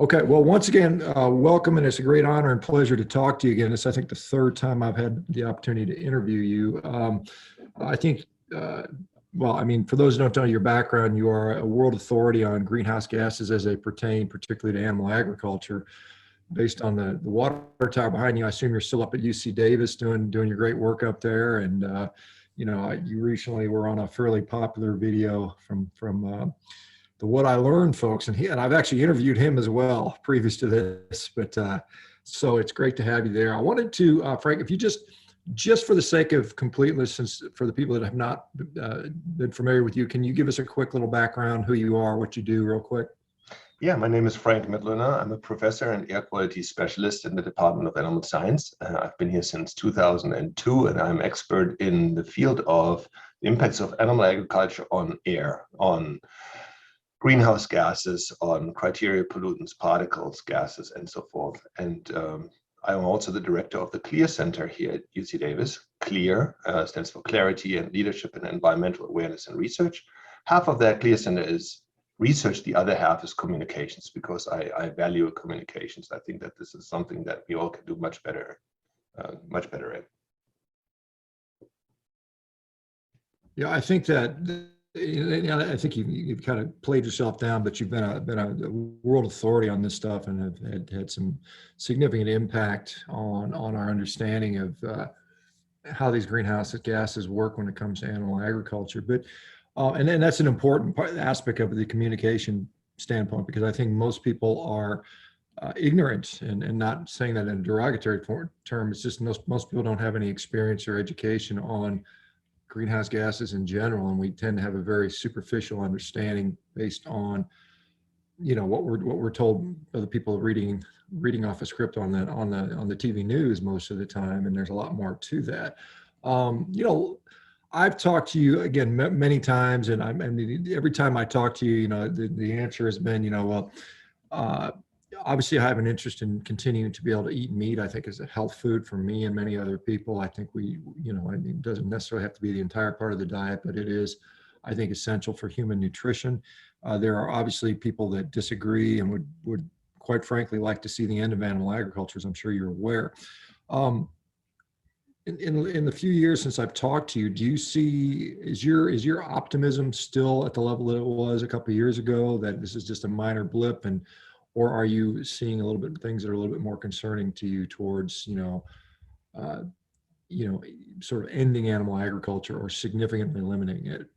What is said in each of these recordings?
Okay, well, once again, welcome, and it's a great honor and pleasure to talk to you again. It's, I think, the third time I've had the opportunity to interview you. I think, well, I mean, for those who don't know your background, you are a world authority on greenhouse gases as they pertain particularly to animal agriculture. Based on the water tower behind you, I assume you're still up at UC Davis doing your great work up there. And, you know, you recently were on a fairly popular video from the What I Learned folks, and I've actually interviewed him as well previous to this, but so it's great to have you there. I wanted to, Frank, if you just for the sake of completeness, since for the people that have not been familiar with you, can you give us a quick little background, who you are, what you do real quick? Yeah, my name is Frank Mitloehner. I'm a professor and air quality specialist in the Department of Animal Science. I've been here since 2002, and I'm expert in the field of the impacts of animal agriculture on air, on greenhouse gases, on criteria, pollutants, particles, gases, and so forth. And I'm also the director of the CLEAR Center here at UC Davis. CLEAR stands for Clarity and Leadership in Environmental Awareness and Research. Half of that CLEAR Center is research, the other half is communications, because I value communications. I think that this is something that we all can do much better at. Yeah, I think that. I think you've kind of played yourself down, but you've been a world authority on this stuff and have had some significant impact on our understanding of how these greenhouse gases work when it comes to animal agriculture. But and then that's an important aspect of the communication standpoint, because I think most people are ignorant, and not saying that in a derogatory term. It's just most people don't have any experience or education on greenhouse gases in general, and we tend to have a very superficial understanding based on, you know, what we're told by the people reading off a script on the TV news most of the time, and there's a lot more to that. You know, I've talked to you again many times, and I mean, every time I talk to you, you know, the answer has been, you know, well, obviously I have an interest in continuing to be able to eat meat. I think is a health food for me and many other people. I think you know, I mean, it doesn't necessarily have to be the entire part of the diet, but it is, I think, essential for human nutrition. There are obviously people that disagree and would quite frankly like to see the end of animal agriculture, as I'm sure you're aware. In the few years since I've talked to you, do you see, is your optimism still at the level that it was a couple of years ago, that this is just a minor blip, or are you seeing a little bit things that are a little bit more concerning to you towards, you know, sort of ending animal agriculture or significantly limiting it?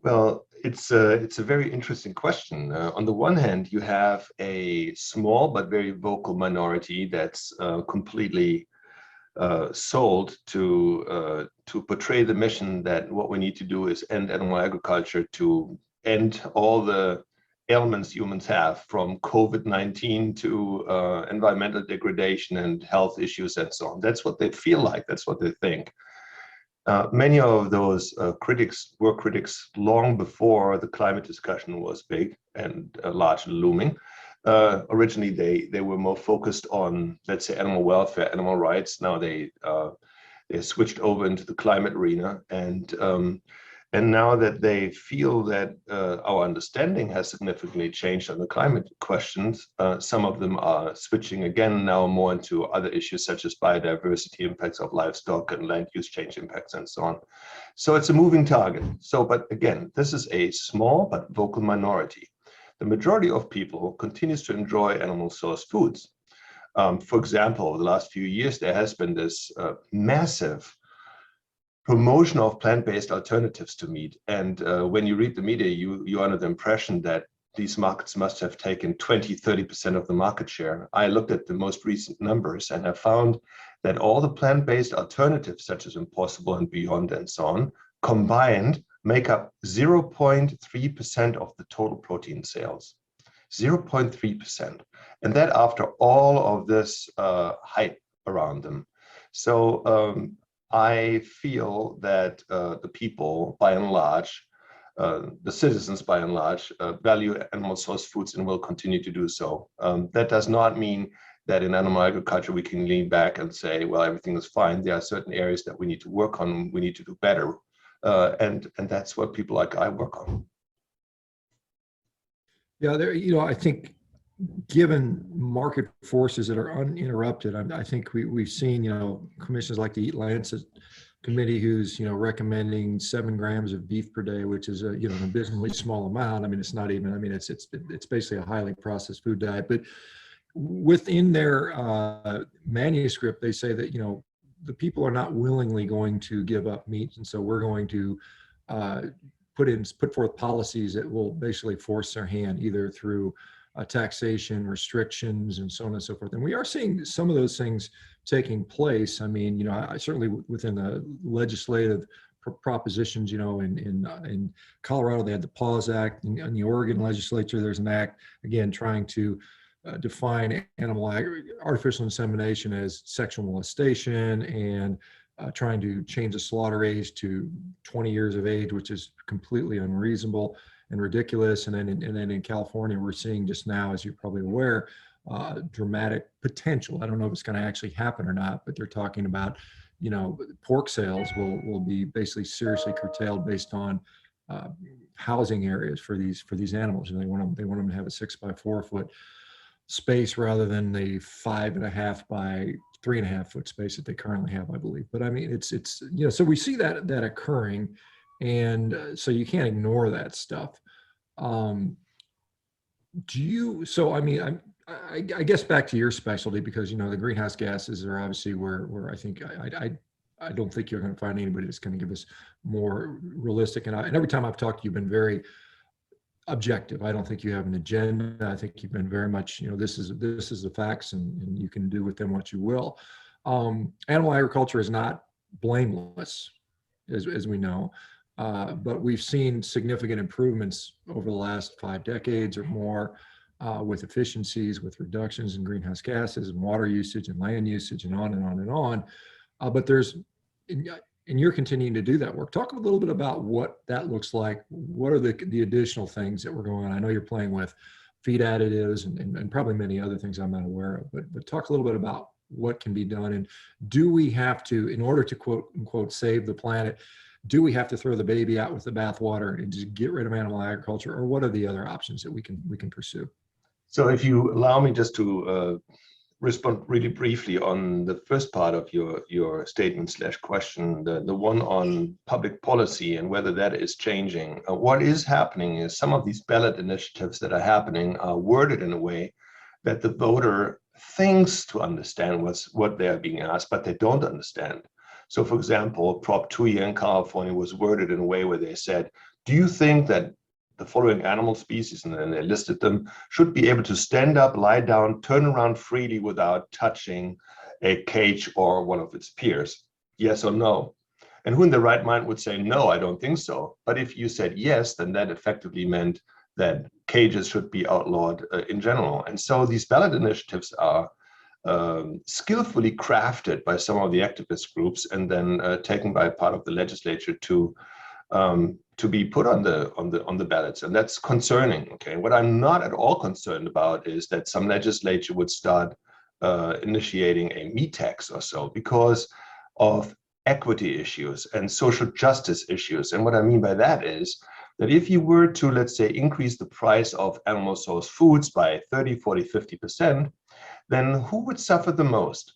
Well, it's a very interesting question. On the one hand, you have a small but very vocal minority that's completely sold to portray the mission that what we need to do is end animal agriculture to end all the ailments humans have, from COVID-19 to environmental degradation and health issues and so on. That's what they feel like. That's what they think. Many of those critics were critics long before the climate discussion was big and largely looming. Originally, they were more focused on, let's say, animal welfare, animal rights. Now they switched over into the climate arena, and now that they feel that our understanding has significantly changed on the climate questions, some of them are switching again now more into other issues such as biodiversity impacts of livestock and land use change impacts and so on. So it's a moving target. So, but again, this is a small but vocal minority. The majority of people continues to enjoy animal source foods. For example, over the last few years, there has been this massive promotion of plant-based alternatives to meat. And when you read the media, you're under the impression that these markets must have taken 20–30% of the market share. I looked at the most recent numbers and I found that all the plant-based alternatives, such as Impossible and Beyond and so on, combined make up 0.3% of the total protein sales. 0.3%. And that after all of this hype around them. So I feel that the people, by and large, the citizens by and large value animal source foods and will continue to do so. That does not mean that in animal agriculture we can lean back and say, well, everything is fine. There are certain areas that we need to work on, we need to do better. And that's what people like I work on. Yeah, there, I think given market forces that are uninterrupted, I think we've seen, commissions like the Eat Lancet committee who's, recommending 7 grams of beef per day, which is an abysmally small amount. I mean, it's not even, it's basically a highly processed food diet. But within their manuscript, they say that, the people are not willingly going to give up meat. And so we're going to put forth policies that will basically force their hand, either through taxation, restrictions, and so on and so forth. And we are seeing some of those things taking place. I mean, I certainly within the legislative propositions, in Colorado, they had the Pause Act. In the Oregon legislature, there's an act, again, trying to define artificial insemination as sexual molestation, and trying to change the slaughter age to 20 years of age, which is completely unreasonable and ridiculous. And then in California, we're seeing just now, as you're probably aware, dramatic potential. I don't know if it's going to actually happen or not, but they're talking about, pork sales will be basically seriously curtailed based on housing areas for these animals, and they want them to have a 6 by 4 foot space rather than the 5.5 by 3.5 foot space that they currently have, I believe. But I mean, it's so we see that occurring, and so you can't ignore that stuff. So I mean, I guess back to your specialty, because the greenhouse gases are obviously where I think I don't think you're going to find anybody that's going to give us more realistic. And every time I've talked to you, you've been very objective. I don't think you have an agenda. I think you've been very much, this is the facts, and you can do with them what you will. Animal agriculture is not blameless, as we know, but we've seen significant improvements over the last 5 decades or more with efficiencies, with reductions in greenhouse gases and water usage and land usage, and on and on and on. But and you're continuing to do that work. Talk a little bit about what that looks like. What are the additional things that we're going on? I know you're playing with feed additives and probably many other things I'm not aware of, but talk a little bit about what can be done. And do we have to, in order to quote unquote save the planet, do we have to throw the baby out with the bathwater and just get rid of animal agriculture, or what are the other options that we can pursue? So if you allow me just to respond really briefly on the first part of your statement / question, the one on public policy and whether that is changing. What is happening is some of these ballot initiatives that are happening are worded in a way that the voter thinks to understand what they are being asked, but they don't understand. So for example, Prop 2 here in California was worded in a way where they said, do you think that the following animal species, and then they listed them, should be able to stand up, lie down, turn around freely without touching a cage or one of its peers? Yes or no? And who in their right mind would say, no, I don't think so. But if you said yes, then that effectively meant that cages should be outlawed in general. And so these ballot initiatives are skillfully crafted by some of the activist groups and then taken by part of the legislature to be put on the ballots, and that's concerning. Okay, what I'm not at all concerned about is that some legislature would start initiating a meat tax or so because of equity issues and social justice issues. And what I mean by that is that if you were to, let's say, increase the price of animal source foods by 30, 40, 50%, then who would suffer the most?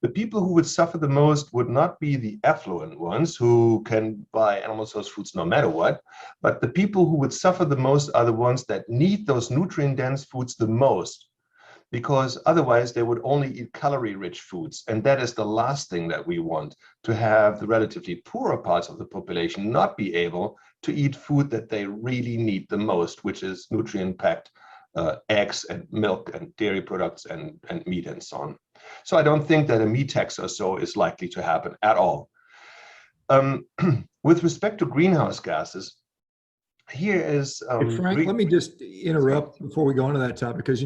The people who would suffer the most would not be the affluent ones who can buy animal source foods no matter what, but the people who would suffer the most are the ones that need those nutrient-dense foods the most, because otherwise they would only eat calorie-rich foods. And that is the last thing that we want, to have the relatively poorer parts of the population not be able to eat food that they really need the most, which is nutrient-packed eggs and milk and dairy products and meat and so on. So I don't think that a meat tax or so is likely to happen at all. With respect to greenhouse gases, here is... Hey, Frank, let me just interrupt before we go into that topic, because,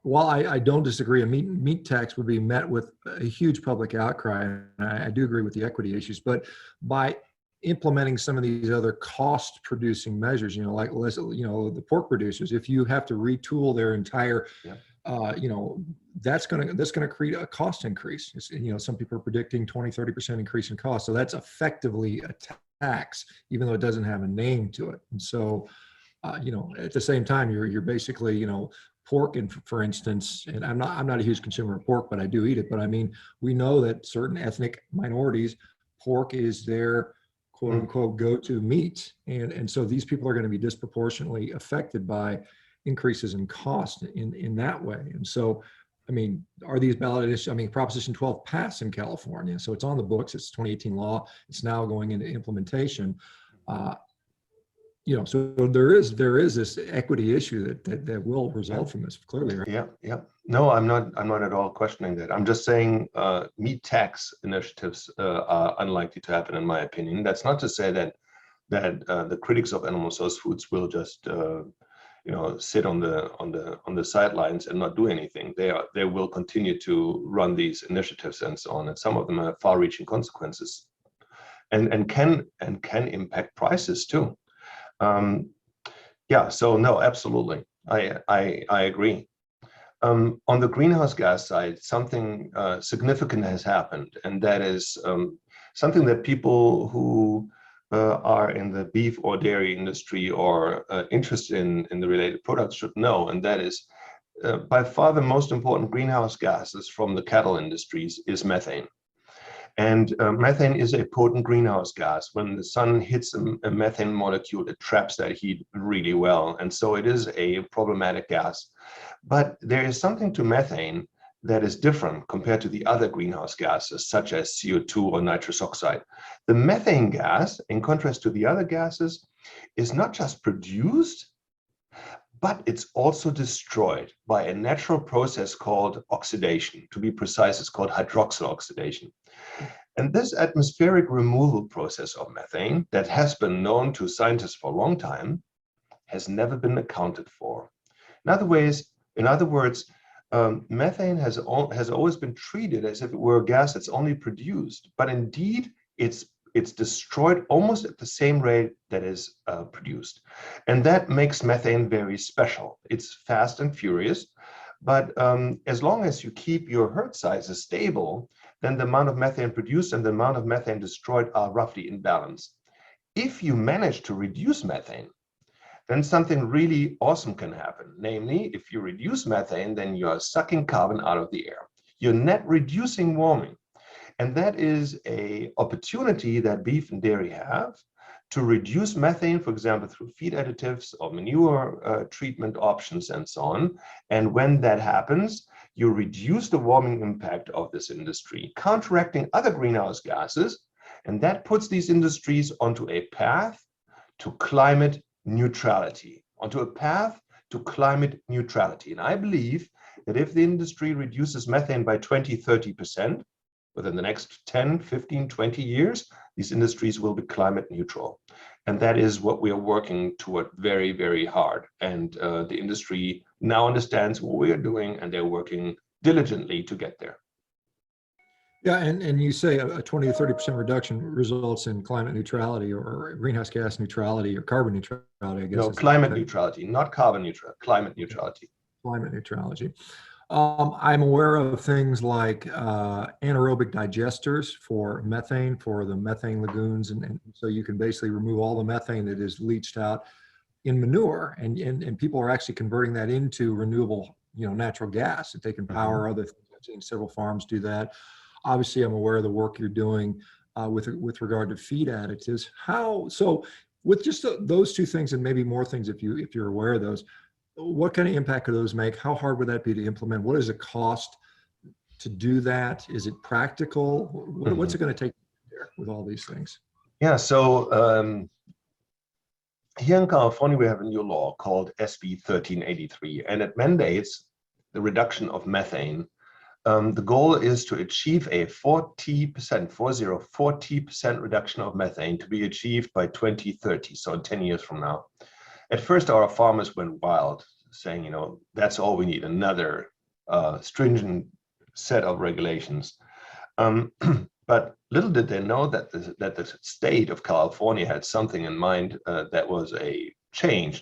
while I don't disagree, a meat tax would be met with a huge public outcry, and I do agree with the equity issues, but by implementing some of these other cost producing measures, like the pork producers, if you have to retool their entire, that's going to create a cost increase. Some people are predicting 20-30% increase in cost. So that's effectively a tax, even though it doesn't have a name to it. And so, at the same time, you're basically, pork, and for instance, and I'm not a huge consumer of pork, but I do eat it. But I mean, we know that certain ethnic minorities, pork is their quote unquote go-to meat. And so these people are going to be disproportionately affected by increases in cost in that way. And so, I mean, are these ballot issues? I mean, Proposition 12 passed in California, so it's on the books. It's 2018 law. It's now going into implementation. So there is this equity issue that will result from this, clearly, right? Yeah. No, I'm not at all questioning that. I'm just saying meat tax initiatives are unlikely to happen, in my opinion. That's not to say that the critics of animal source foods will just sit on the sidelines and not do anything. They will continue to run these initiatives and so on, and some of them have far-reaching consequences, and can impact prices too. So no, absolutely, I agree. On the greenhouse gas side, something significant has happened, and that is something that people who are in the beef or dairy industry or interested in the related products should know, and that is by far the most important greenhouse gases from the cattle industries is methane. And methane is a potent greenhouse gas. When the sun hits a methane molecule, it traps that heat really well. And so it is a problematic gas. But there is something to methane that is different compared to the other greenhouse gases, such as CO2 or nitrous oxide. The methane gas, in contrast to the other gases, is not just produced, but it's also destroyed by a natural process called oxidation. To be precise, it's called hydroxyl oxidation. And this atmospheric removal process of methane that has been known to scientists for a long time has never been accounted for. In other words, methane has always been treated as if it were a gas that's only produced, but indeed it's destroyed almost at the same rate that is produced. And that makes methane very special. It's fast and furious, but as long as you keep your herd sizes stable, then the amount of methane produced and the amount of methane destroyed are roughly in balance. If you manage to reduce methane, then something really awesome can happen. Namely, if you reduce methane, then you are sucking carbon out of the air. You're net reducing warming. And that is an opportunity that beef and dairy have to reduce methane, for example, through feed additives or manure treatment options and so on. And when that happens, you reduce the warming impact of this industry, counteracting other greenhouse gases. And that puts these industries onto a path to climate neutrality, And I believe that if the industry reduces methane by 20-30%, within the next 10, 15, 20 years, these industries will be climate neutral. And that is what we are working toward very, very hard. And the industry now understands what we are doing, and they're working diligently to get there. Yeah, and you say a 20-30% reduction results in climate neutrality or greenhouse gas neutrality or carbon neutrality, I guess. No, climate neutrality, not carbon neutral, climate neutrality. Climate neutrality. I'm aware of things like anaerobic digesters for methane, for the methane lagoons. And so you can basically remove all the methane that is leached out in manure. And people are actually converting that into renewable, natural gas that they can power other things. I've seen several farms do that. Obviously, I'm aware of the work you're doing with regard to feed additives. So with just those two things, and maybe more things if you're aware of those, what kind of impact could those make? How hard would that be to implement? What is the cost to do that? Is it practical? What's it going to take there with all these things? Yeah, so here in California, we have a new law called SB 1383, and it mandates the reduction of methane. The goal is to achieve a 40% reduction of methane to be achieved by 2030, so 10 years from now. At first, our farmers went wild, saying, that's all we need, another stringent set of regulations. But But little did they know that the state of California had something in mind that was a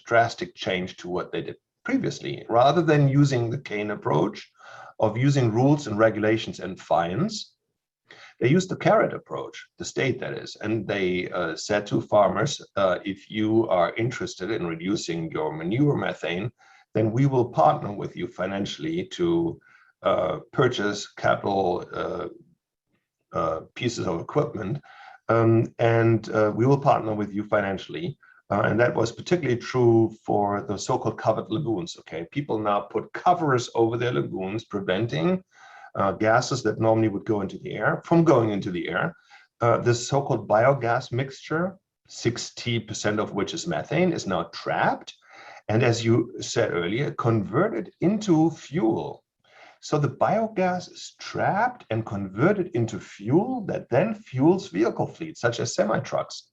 drastic change to what they did previously. Rather than using the cane approach of using rules and regulations and fines, they used the carrot approach, the state that is, and they said to farmers, if you are interested in reducing your manure methane, then we will partner with you financially to purchase capital pieces of equipment, and we will partner with you financially. And that was particularly true for the so-called covered lagoons. Okay, people now put covers over their lagoons, preventing gases that normally would go into the air from going into the air. This so-called biogas mixture, 60% of which is methane, is now trapped, and as you said earlier, converted into fuel. So the biogas is trapped and converted into fuel that then fuels vehicle fleets, such as semi-trucks.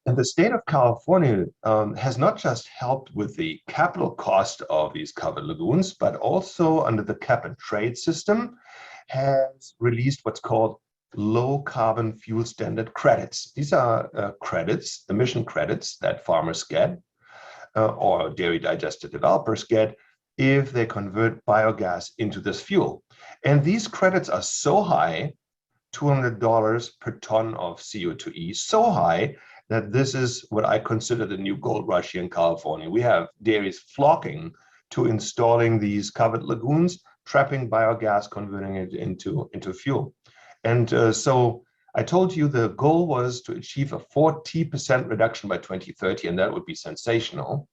And the state of California has not just helped with the capital cost of these covered lagoons, but also under the cap and trade system has released what's called low carbon fuel standard credits. These are credits, emission credits that farmers get or dairy digester developers get if they convert biogas into this fuel. And these credits are so high, $200 per ton of CO2e, so high that this is what I consider the new gold rush here in California. We have dairies flocking to installing these covered lagoons, trapping biogas, converting it into fuel. And so I told you the goal was to achieve a 40% reduction by 2030, and that would be sensational.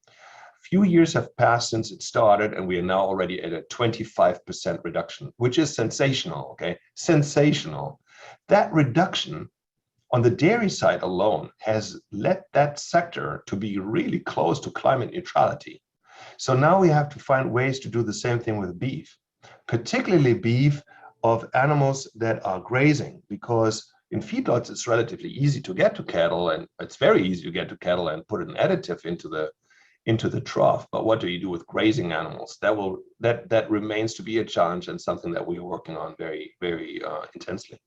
Few years have passed since it started, and we are now already at a 25% reduction, which is sensational, okay? Sensational. That reduction on the dairy side alone has led that sector to be really close to climate neutrality. So now we have to find ways to do the same thing with beef, particularly beef of animals that are grazing, because in feedlots, it's relatively easy to get to cattle, and it's very easy to get to cattle and put an additive into the trough. But what do you do with grazing animals? That remains to be a challenge, and something that we are working on very, very intensely.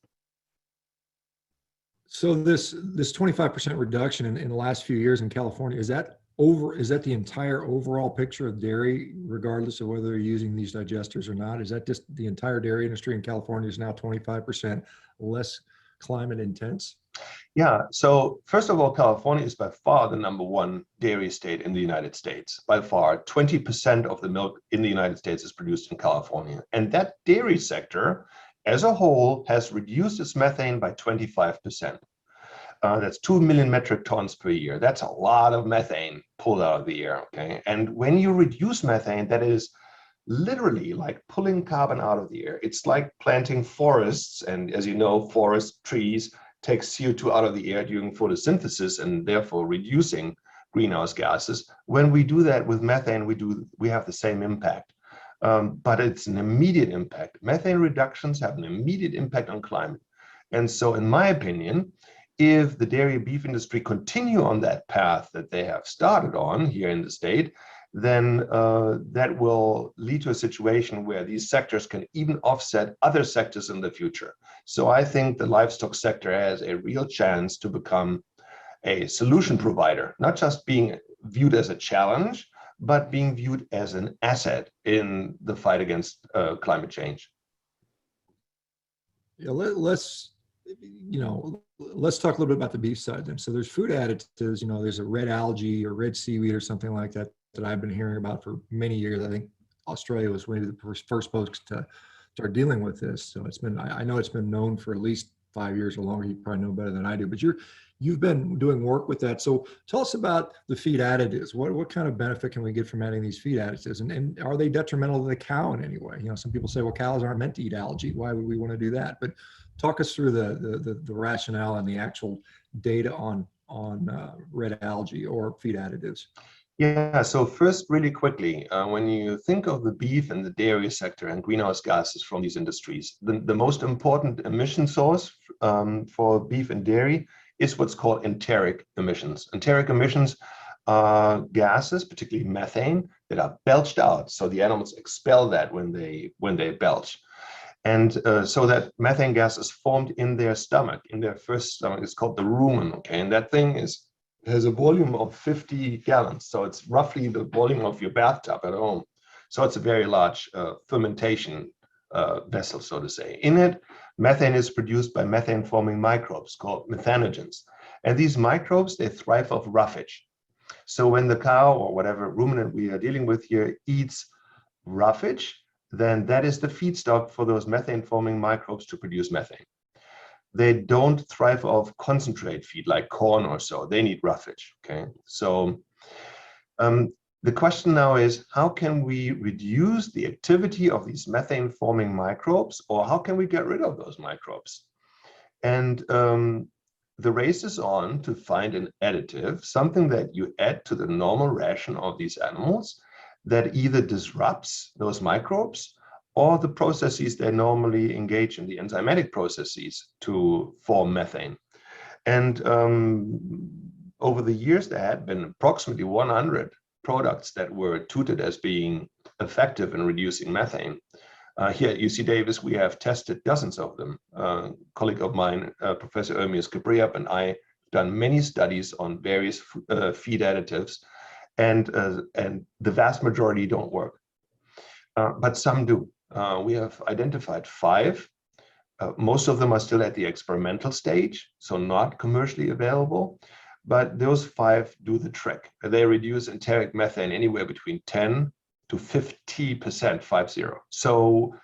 So this 25% reduction in the last few years in California, is that the entire overall picture of dairy, regardless of whether they're using these digesters or not? Is that just the entire dairy industry in California is now 25% less climate intense? Yeah, so first of all, California is by far the #1 dairy state in the United States. By far, 20% of the milk in the United States is produced in California. And that dairy sector as a whole has reduced its methane by 25%. That's 2 million metric tons per year. That's a lot of methane pulled out of the air, okay? And when you reduce methane, that is literally like pulling carbon out of the air. It's like planting forests, and as you know, forest trees take CO2 out of the air during photosynthesis and therefore reducing greenhouse gases. When we do that with methane, we have the same impact. But it's an immediate impact. Methane reductions have an immediate impact on climate. And so in my opinion, if the dairy and beef industry continue on that path that they have started on here in the state, then that will lead to a situation where these sectors can even offset other sectors in the future. So I think the livestock sector has a real chance to become a solution provider, not just being viewed as a challenge, but being viewed as an asset in the fight against climate change. Yeah, let's talk a little bit about the beef side then. So there's food additives, there's a red algae or red seaweed or something like that I've been hearing about for many years. I think Australia was one of the first folks to start dealing with this. So I know it's been known for at least 5 years or longer. You probably know better than I do, but you've been doing work with that. So tell us about the feed additives. What kind of benefit can we get from adding these feed additives? And are they detrimental to the cow in any way? Some people say, well, cows aren't meant to eat algae. Why would we want to do that? But talk us through the rationale and the actual data on red algae or feed additives. Yeah, so first, really quickly, when you think of the beef and the dairy sector and greenhouse gases from these industries, the most important emission source for beef and dairy is what's called enteric emissions. Enteric emissions are gases, particularly methane, that are belched out. So the animals expel that when they belch. And so that methane gas is formed in their stomach, in their first stomach. It's called the rumen, okay? And that thing has a volume of 50 gallons. So it's roughly the volume of your bathtub at home. So it's a very large fermentation vessel, so to say. In it, methane is produced by methane-forming microbes called methanogens. And these microbes, they thrive off roughage. So when the cow or whatever ruminant we are dealing with here eats roughage, then that is the feedstock for those methane-forming microbes to produce methane. They don't thrive off concentrate feed like corn or so. They need roughage, okay? So the question now is, how can we reduce the activity of these methane-forming microbes, or how can we get rid of those microbes? And the race is on to find an additive, something that you add to the normal ration of these animals that either disrupts those microbes or the processes they normally engage in, the enzymatic processes to form methane. And over the years, there had been approximately 100 products that were touted as being effective in reducing methane. Here at UC Davis, we have tested dozens of them. A colleague of mine, Professor Ermias Gabriab, and I have done many studies on various feed additives, and the vast majority don't work. But some do. We have identified 5. Most of them are still at the experimental stage, so not commercially available. But those 5 do the trick. They reduce enteric methane anywhere between 10 to 50%, 50. So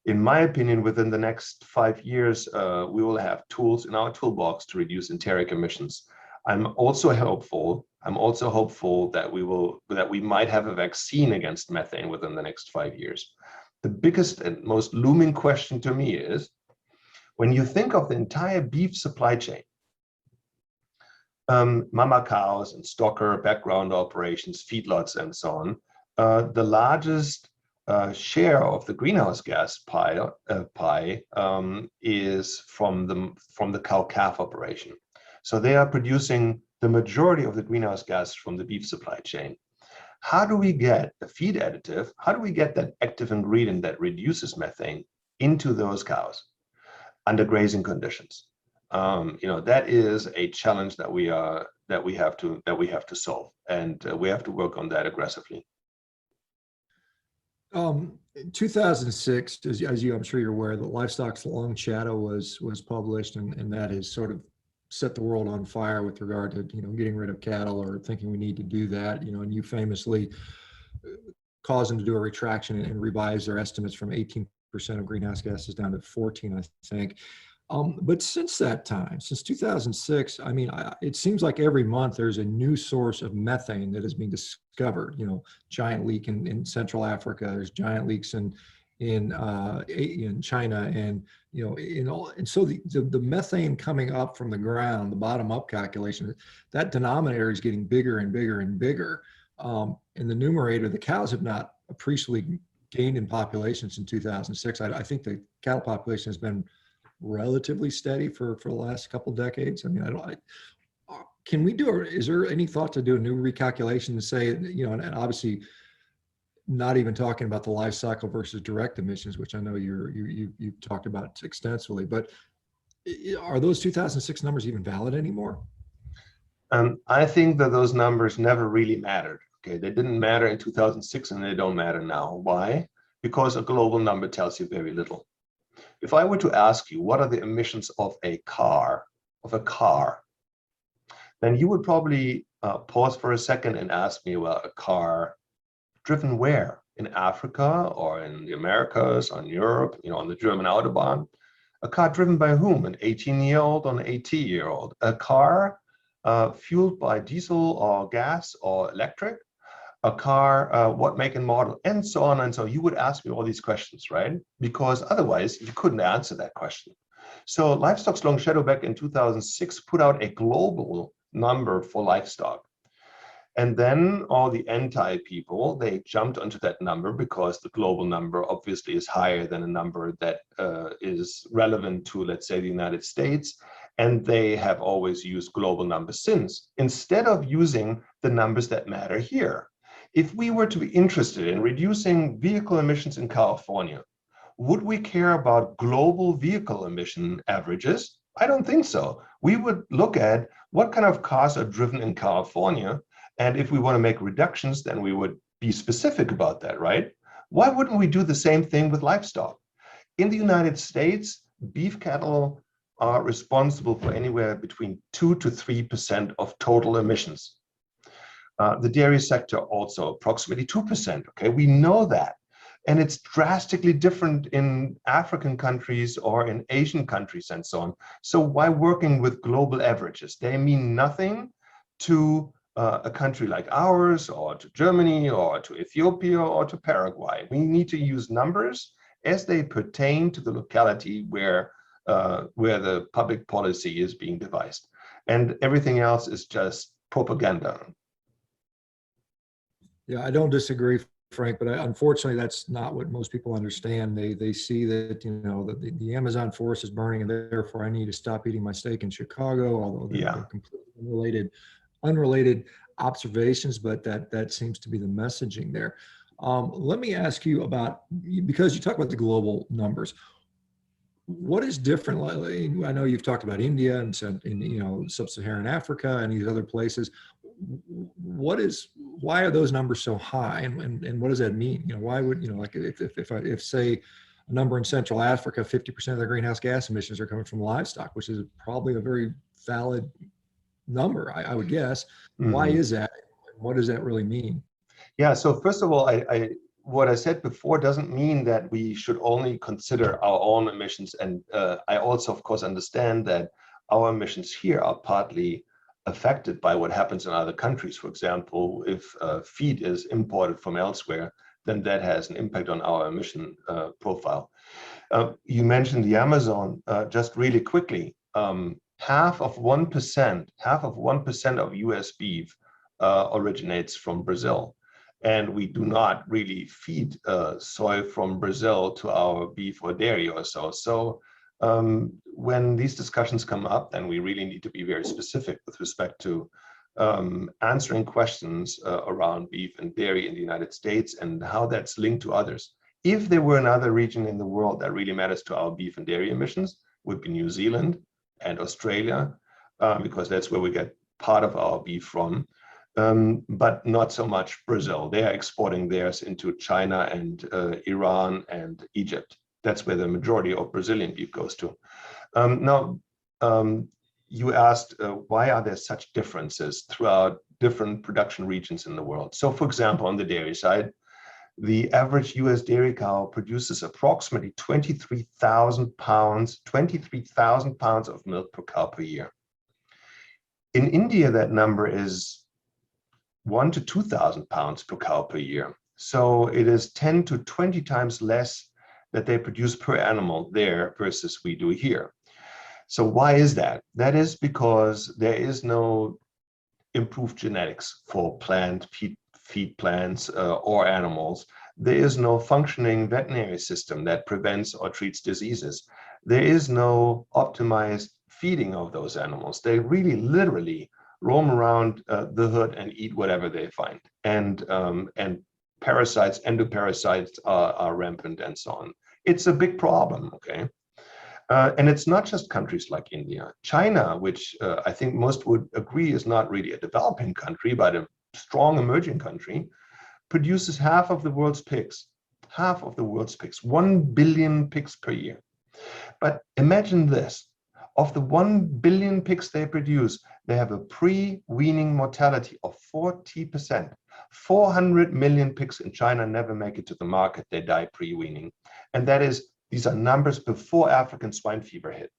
in my opinion, within the next 5 years, we will have tools in our toolbox to reduce enteric emissions. I'm also hopeful that we might have a vaccine against methane within the next 5 years. The biggest and most looming question to me is, when you think of the entire beef supply chain, mama cows and stocker, background operations, feedlots, and so on, the largest share of the greenhouse gas pie is from the cow-calf operation. So they are producing the majority of the greenhouse gas from the beef supply chain. How do we get a feed additive? How do we get that active ingredient that reduces methane into those cows under grazing conditions? That is a challenge that we have to solve, and we have to work on that aggressively. In 2006, as I'm sure you're aware, the Livestock's Long Shadow was published, and that has sort of set the world on fire with regard to getting rid of cattle or thinking we need to do that. And you famously caused them to do a retraction and revise their estimates from 18% of greenhouse gases down to 14, I think. But since that time, since 2006, I mean, it seems like every month there's a new source of methane that is being discovered. Giant leak in Central Africa. There's giant leaks in China, and so the methane coming up from the ground, the bottom up calculation, that denominator is getting bigger and bigger and bigger. In the numerator, the cows have not appreciably gained in population since 2006. I think the cattle population has been relatively steady for the last couple decades. I mean, can we is there any thought to do a new recalculation and say, and obviously not even talking about the life cycle versus direct emissions, which I know you've talked about extensively, but are those 2006 numbers even valid anymore? I think that those numbers never really mattered. Okay, they didn't matter in 2006 and they don't matter now. Why? Because a global number tells you very little. If I were to ask you, what are the emissions of a car, then you would probably pause for a second and ask me, well, a car driven where? In Africa or in the Americas or in Europe, on the German Autobahn? A car driven by whom? An 18-year-old or an 80-year-old? A car fueled by diesel or gas or electric? A car, what make and model, and so on and so on. You would ask me all these questions, right? Because otherwise you couldn't answer that question. So Livestock's Long Shadow back in 2006 put out a global number for livestock. And then all the anti people, they jumped onto that number because the global number obviously is higher than a number that is relevant to, let's say, the United States. And they have always used global numbers since, instead of using the numbers that matter here. If we were to be interested in reducing vehicle emissions in California, Would we care about global vehicle emission averages? I don't think so. We would look at what kind of cars are driven in California, and if we want to make reductions, then we would be specific about that, right? Why wouldn't we do the same thing with livestock? In the United States, beef cattle are responsible for anywhere between 2 to 3% of total emissions. The dairy sector also approximately 2%. Okay, we know that. And it's drastically different in African countries or in Asian countries and so on. So why working with global averages? They mean nothing to a country like ours, or to Germany, or to Ethiopia, or to Paraguay. We need to use numbers as they pertain to the locality where the public policy is being devised. And everything else is just propaganda. Yeah, I don't disagree, Frank, but unfortunately, that's not what most people understand. They see that, you know, the Amazon forest is burning, and therefore I need to stop eating my steak in Chicago, although they're completely unrelated observations, but that seems to be the messaging there. Let me ask you about, because you talk about the global numbers, what is different? I know you've talked about India and you know, sub-Saharan Africa and these other places. Why are those numbers so high, and what does that mean? You know, why would, you know, like if say a number in Central Africa, 50% of their greenhouse gas emissions are coming from livestock, which is probably a very valid number, I would guess. Mm-hmm. Why is that? What does that really mean? Yeah, so first of all, what I said before doesn't mean that we should only consider our own emissions. And I also, of course, understand that our emissions here are partly affected by what happens in other countries. For example, if feed is imported from elsewhere, then that has an impact on our emission profile. You mentioned the Amazon. Just really quickly, half of 1% of US beef originates from Brazil. And we do not really feed soy from Brazil to our beef or dairy or so. So when these discussions come up, then we really need to be very specific with respect to answering questions around beef and dairy in the United States and how that's linked to others. If there were another region in the world that really matters to our beef and dairy emissions, would be New Zealand and Australia, because that's where we get part of our beef from. But not so much Brazil. They are exporting theirs into China and Iran and Egypt. That's where the majority of Brazilian beef goes to. Now, you asked why are there such differences throughout different production regions in the world? So, for example, on the dairy side, the average US dairy cow produces approximately 23,000 pounds of milk per cow per year. In India, that number is 1,000 to 2,000 pounds per cow per year. So it is 10 to 20 times less that they produce per animal there versus we do here. So why is that? That is because there is no improved genetics for plant feed plants or animals. There is no functioning veterinary system that prevents or treats diseases. There is no optimized feeding of those animals. They really literally roam around the hood and eat whatever they find. And parasites, endoparasites are rampant and so on. It's a big problem, okay? And it's not just countries like India. China, which I think most would agree is not really a developing country, but a strong emerging country, produces half of the world's pigs. 1 billion pigs per year. But imagine this. Of the 1 billion pigs they produce, they have a pre-weaning mortality of 40%. 400 million pigs in China never make it to the market. They die pre-weaning. And these are numbers before African swine fever hit.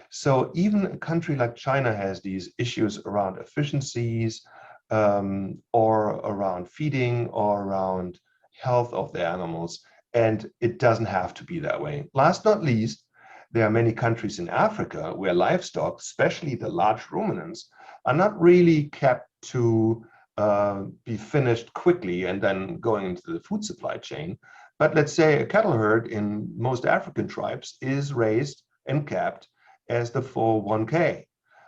So even a country like China has these issues around efficiencies, or around feeding, or around health of the animals. And it doesn't have to be that way. Last not least, there are many countries in Africa where livestock, especially the large ruminants, are not really kept to be finished quickly and then going into the food supply chain. But let's say a cattle herd in most African tribes is raised and kept as the 401k,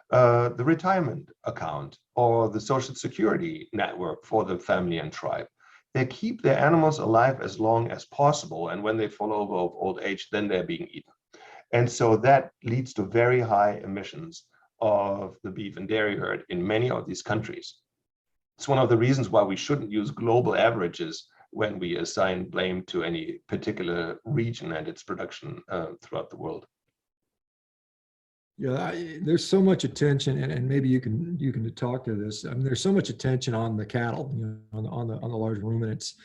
the retirement account, or the social security network for the family and tribe. they keep their animals alive as long as possible. And when they fall over of old age, then they're being eaten. And so that leads to very high emissions of the beef and dairy herd in many of these countries. It's one of the reasons why we shouldn't use global averages when we assign blame to any particular region and its production throughout the world. Yeah, there's so much attention, and maybe you can talk to this. I mean, there's so much attention on the cattle, on the large ruminants,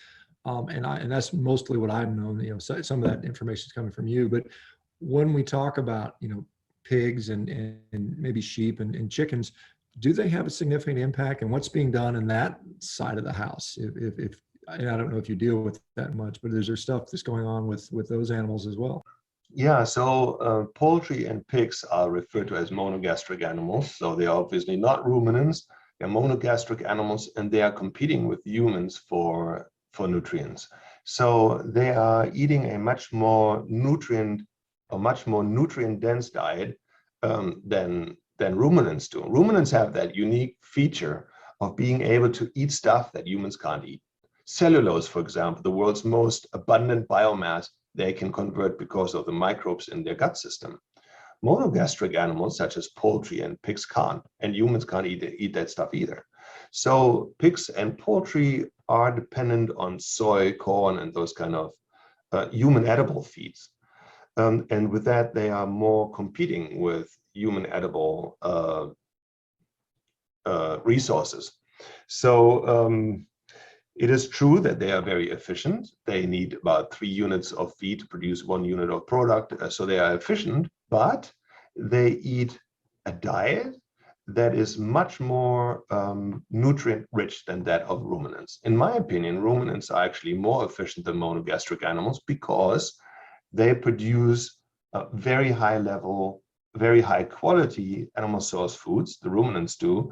and that's mostly what I've known. So, some of that information is coming from you, but when we talk about pigs and maybe sheep and chickens, do they have a significant impact, and what's being done in that side of the house? If and I don't know if you deal with that much, but is there stuff that's going on with those animals as well? Yeah, so poultry and pigs are referred to as monogastric animals. So they are obviously not ruminants. They're monogastric animals, and they are competing with humans for nutrients. So they are eating a much more nutrient dense diet than ruminants do. Ruminants have that unique feature of being able to eat stuff that humans can't eat. Cellulose, for example, the world's most abundant biomass, they can convert because of the microbes in their gut system. Monogastric animals such as poultry and pigs can't, and humans can't eat that stuff either. So pigs and poultry are dependent on soy, corn, and those kind of human edible feeds. And with that, they are more competing with human edible resources. So it is true that they are very efficient. They need about 3 units of feed to produce 1 unit of product. So they are efficient, but they eat a diet that is much more nutrient rich than that of ruminants. In my opinion, ruminants are actually more efficient than monogastric animals because they produce very high level, very high quality animal source foods, the ruminants do,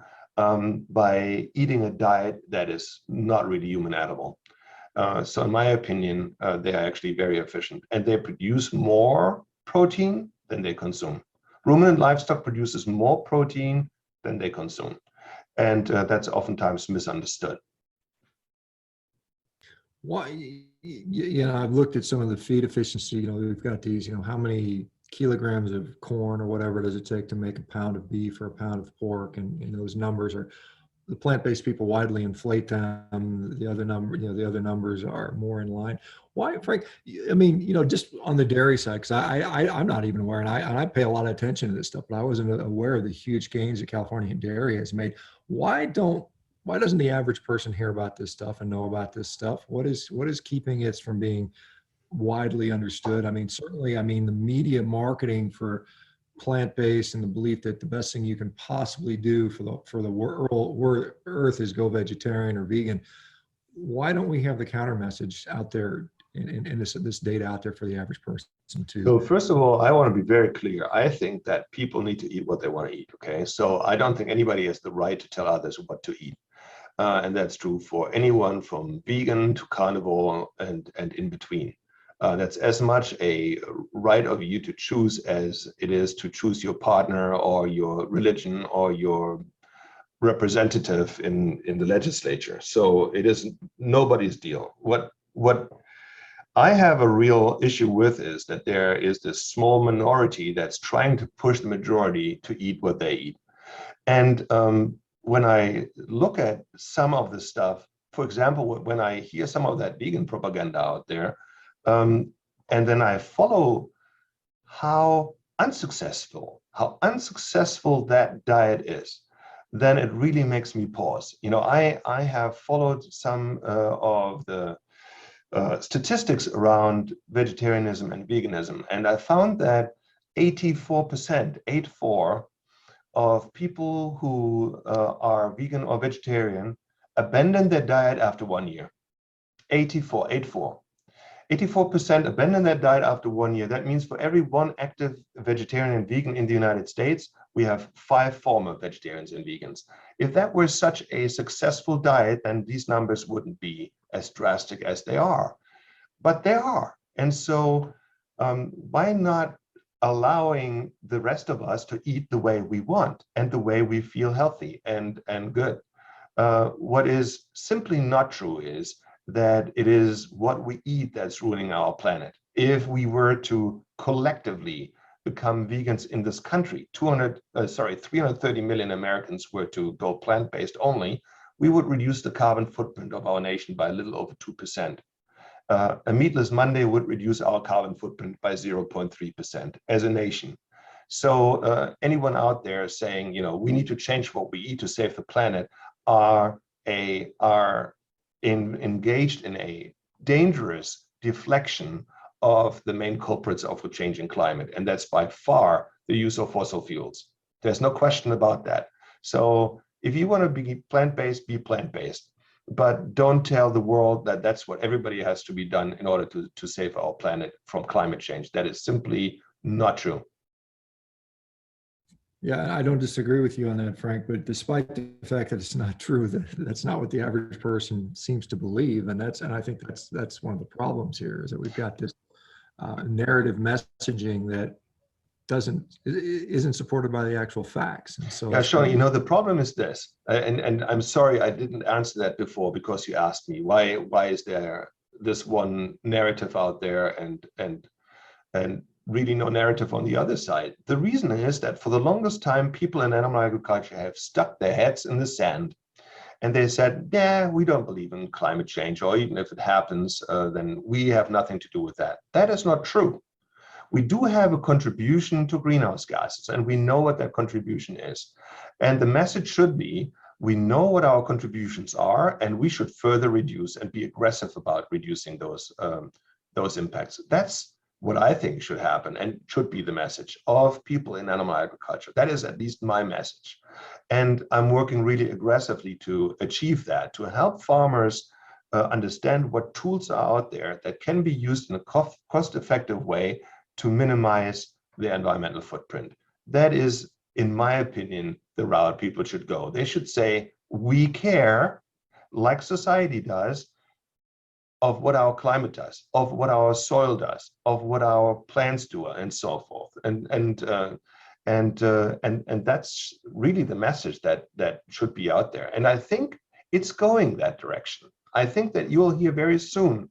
by eating a diet that is not really human edible. So in my opinion, they are actually very efficient, and they produce more protein than they consume. Ruminant livestock produces more protein than they consume, and that's oftentimes misunderstood. Why, I've looked at some of the feed efficiency. We've got these, how many kilograms of corn or whatever does it take to make a pound of beef or a pound of pork, and those numbers are, the plant-based people widely inflate them. The other numbers are more in line. Why, Frank? I mean, just on the dairy side, because I'm not even aware, and I pay a lot of attention to this stuff, but I wasn't aware of the huge gains that California dairy has made. Why doesn't the average person hear about this stuff and know about this stuff? What is keeping it from being widely understood? I mean, certainly, the media marketing for plant-based and the belief that the best thing you can possibly do for the world earth is go vegetarian or vegan. Why don't we have the counter message out there and this data out there for the average person too? So first of all, I want to be very clear. I think that people need to eat what they want to eat. Okay, so I don't think anybody has the right to tell others what to eat. And that's true for anyone from vegan to carnivore and in between. That's as much a right of you to choose as it is to choose your partner or your religion or your representative in the legislature. So it is nobody's deal. What I have a real issue with is that there is this small minority that's trying to push the majority to eat what they eat. And when I look at some of the stuff, for example, when I hear some of that vegan propaganda out there, and then I follow how unsuccessful that diet is, then it really makes me pause. I have followed some of the statistics around vegetarianism and veganism, and I found that 84%, 84, of people who are vegan or vegetarian abandon their diet after 1 year. 84% abandon their diet after 1 year. That means for every 1 active vegetarian and vegan in the United States, we have 5 former vegetarians and vegans. If that were such a successful diet, then these numbers wouldn't be as drastic as they are. But they are. And so why not allowing the rest of us to eat the way we want and the way we feel healthy and good? What is simply not true is that it is what we eat that's ruining our planet. If we were to collectively become vegans in this country, 330 million Americans were to go plant-based only, we would reduce the carbon footprint of our nation by a little over 2%. A meatless Monday would reduce our carbon footprint by 0.3% as a nation. So anyone out there saying, you know, we need to change what we eat to save the planet are engaged in a dangerous deflection of the main culprits of the changing climate. And that's by far the use of fossil fuels. There's no question about that. So if you want to be plant-based, be plant-based. But don't tell the world that that's what everybody has to be done in order to save our planet from climate change. That is simply not true. Yeah, I don't disagree with you on that, Frank, but despite the fact that it's not true, that's not what the average person seems to believe. And I think that's one of the problems here, is that we've got this narrative messaging that isn't supported by the actual facts. And so yeah, Sean, you know, the problem is this, and I'm sorry I didn't answer that before, because you asked me why is there this one narrative out there and really no narrative on the other side. The reason is that for the longest time, people in animal agriculture have stuck their heads in the sand, and they said, yeah, we don't believe in climate change, or even if it happens, then we have nothing to do with that. That is not true. We do have a contribution to greenhouse gases, and we know what that contribution is. And the message should be, we know what our contributions are, and we should further reduce and be aggressive about reducing those impacts. That's what I think should happen and should be the message of people in animal agriculture. That is at least my message. And I'm working really aggressively to achieve that, to help farmers understand what tools are out there that can be used in a cost-effective way to minimize their environmental footprint. That is, in my opinion, the route people should go. They should say, we care, like society does, of what our climate does, of what our soil does, of what our plants do, and so forth. And that's really the message that should be out there. And I think it's going that direction. I think that you'll hear very soon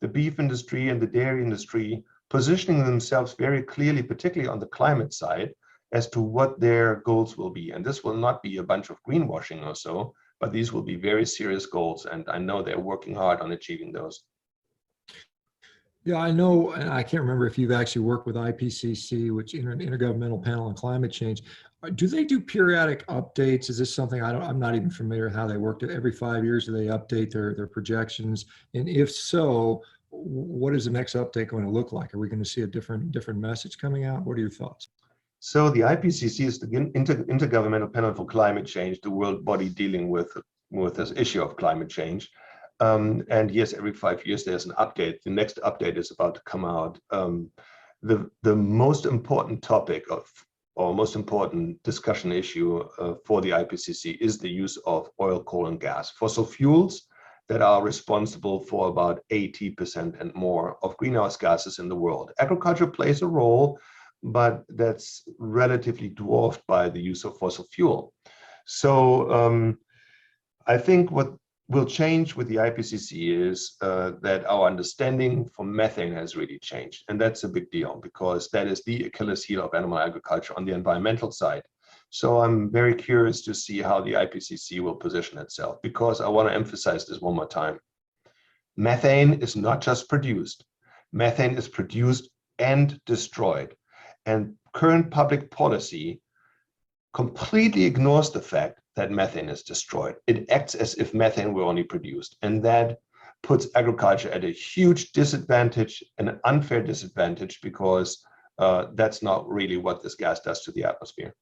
the beef industry and the dairy industry positioning themselves very clearly, particularly on the climate side, as to what their goals will be. And this will not be a bunch of greenwashing or so, but these will be very serious goals. And I know they're working hard on achieving those. Yeah, I know, and I can't remember if you've actually worked with IPCC, which Intergovernmental Panel on Climate Change. Do they do periodic updates? Is this something I'm not even familiar with how they work? Every 5 years, do they update their projections? And if so, what is the next update going to look like? Are we going to see a different message coming out? What are your thoughts? So the IPCC is the Intergovernmental Panel for Climate Change, the world body dealing with this issue of climate change. And yes, every 5 years there's an update. The next update is about to come out. The most important topic or most important discussion issue for the IPCC is the use of oil, coal, and gas, fossil fuels that are responsible for about 80% and more of greenhouse gases in the world. Agriculture plays a role, but that's relatively dwarfed by the use of fossil fuel. So I think what will change with the IPCC is that our understanding for methane has really changed. And that's a big deal, because that is the Achilles heel of animal agriculture on the environmental side. So I'm very curious to see how the IPCC will position itself, because I want to emphasize this one more time. Methane is not just produced. Methane is produced and destroyed. And current public policy completely ignores the fact that methane is destroyed. It acts as if methane were only produced. And that puts agriculture at a huge disadvantage, an unfair disadvantage, because that's not really what this gas does to the atmosphere.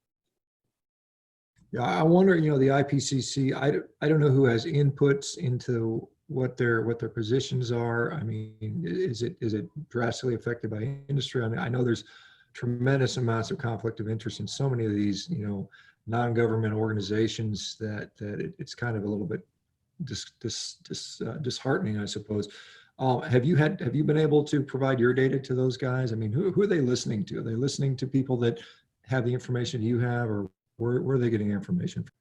Yeah, I wonder, you know, the IPCC, I don't know who has inputs into what their positions are. I mean, is it drastically affected by industry? I mean, I know there's tremendous amounts of conflict of interest in so many of these, you know, non-government organizations that it's kind of a little bit disheartening, I suppose. Have you been able to provide your data to those guys? I mean, who are they listening to? Are they listening to people that have the information you have, or where are they getting information from?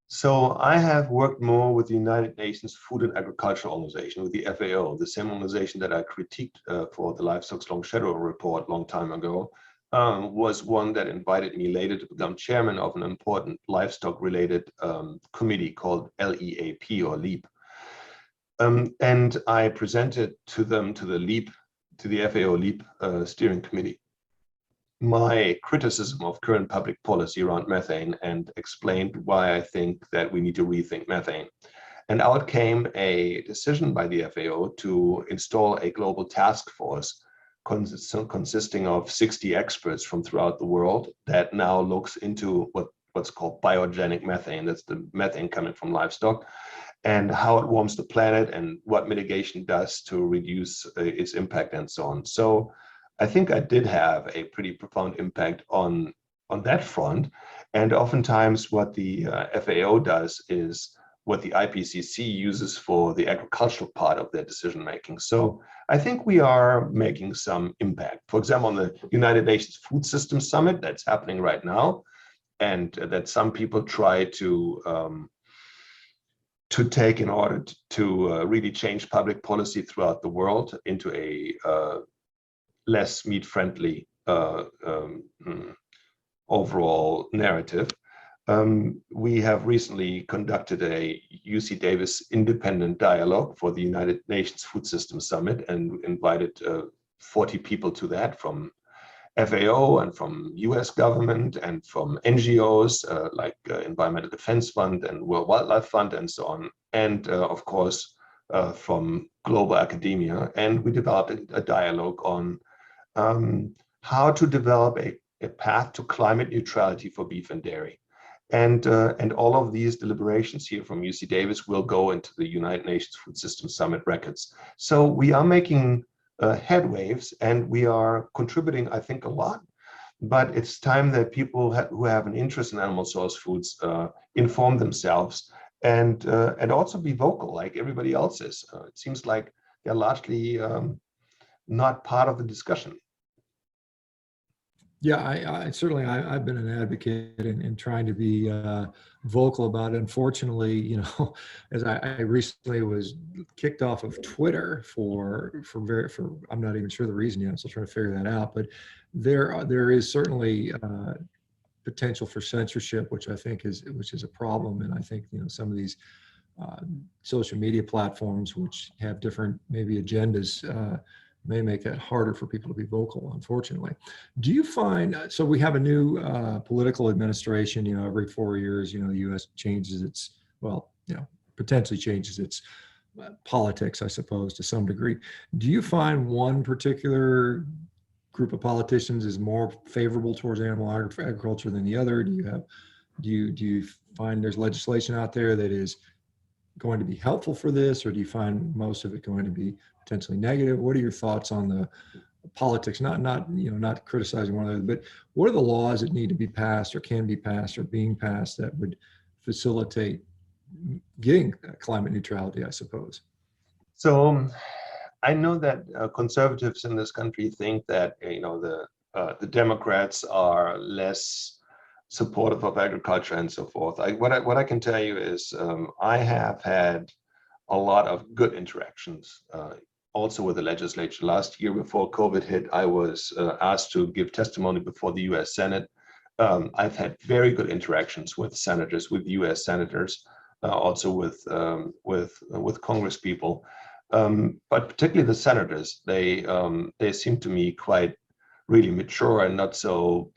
So I have worked more with the United Nations Food and Agriculture Organization, with the FAO, the same organization that I critiqued for the Livestock's Long Shadow report a long time ago, was one that invited me later to become chairman of an important livestock-related committee called LEAP or LEAP. And I presented to them, to the FAO LEAP steering committee, my criticism of current public policy around methane and explained why I think that we need to rethink methane. And out came a decision by the FAO to install a global task force consisting of 60 experts from throughout the world that now looks into what's called biogenic methane. That's the methane coming from livestock, and how it warms the planet and what mitigation does to reduce its impact and so on. So I think I did have a pretty profound impact on that front. And oftentimes what the FAO does is what the IPCC uses for the agricultural part of their decision making. So I think we are making some impact. For example, on the United Nations Food System Summit that's happening right now, and that some people try to take in order to really change public policy throughout the world into a less meat-friendly overall narrative. We have recently conducted a UC Davis independent dialogue for the United Nations Food System Summit and invited 40 people to that from FAO and from US government and from NGOs like Environmental Defense Fund and World Wildlife Fund and so on. And of course, from global academia. And we developed a dialogue on how to develop a path to climate neutrality for beef and dairy. And all of these deliberations here from UC Davis will go into the United Nations Food System Summit records. So we are making headwaves and we are contributing, I think, a lot. But it's time that people who have an interest in animal source foods inform themselves and also be vocal like everybody else is. It seems like they're largely not part of the discussion. Yeah, I certainly, I've been an advocate in trying to be vocal about it. Unfortunately, you know, as I recently was kicked off of Twitter for I'm not even sure the reason yet. I'm still trying to figure that out. But there is certainly potential for censorship, which I think is a problem. And I think, you know, some of these social media platforms, which have different maybe agendas, may make that harder for people to be vocal, unfortunately. Do you find, so we have a new political administration, you know, every 4 years, you know, the US changes its, well, you know, potentially changes its politics, I suppose, to some degree. Do you find one particular group of politicians is more favorable towards animal agriculture than the other? Do you find there's legislation out there that is going to be helpful for this, or do you find most of it going to be potentially negative? What are your thoughts on the politics? Not criticizing one another, but what are the laws that need to be passed or can be passed or being passed that would facilitate getting climate neutrality, I suppose? So I know that conservatives in this country think that, you know, the Democrats are less supportive of agriculture and so forth. What I can tell you is I have had a lot of good interactions also with the legislature. Last year before COVID hit, I was asked to give testimony before the US Senate. I've had very good interactions with senators, with US senators, also with Congress people. But particularly the senators, they seem to me quite really mature and not so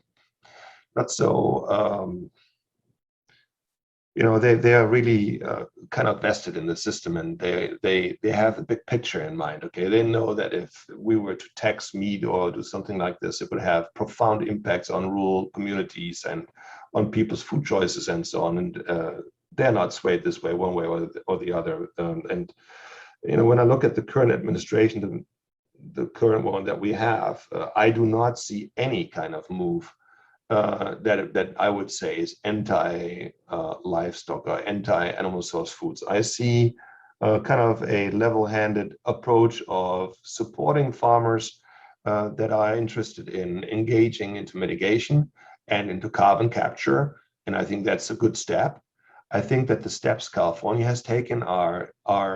you know, they are really kind of vested in the system, and they have a big picture in mind. Okay, they know that if we were to tax meat or do something like this, it would have profound impacts on rural communities and on people's food choices and so on. And they're not swayed this way, one way or the other. And you know, when I look at the current administration, the current one that we have, I do not see any kind of move that I would say is anti-livestock or anti-animal source foods. I see kind of a level-handed approach of supporting farmers that are interested in engaging into mitigation and into carbon capture, and I think that's a good step. I think that the steps California has taken are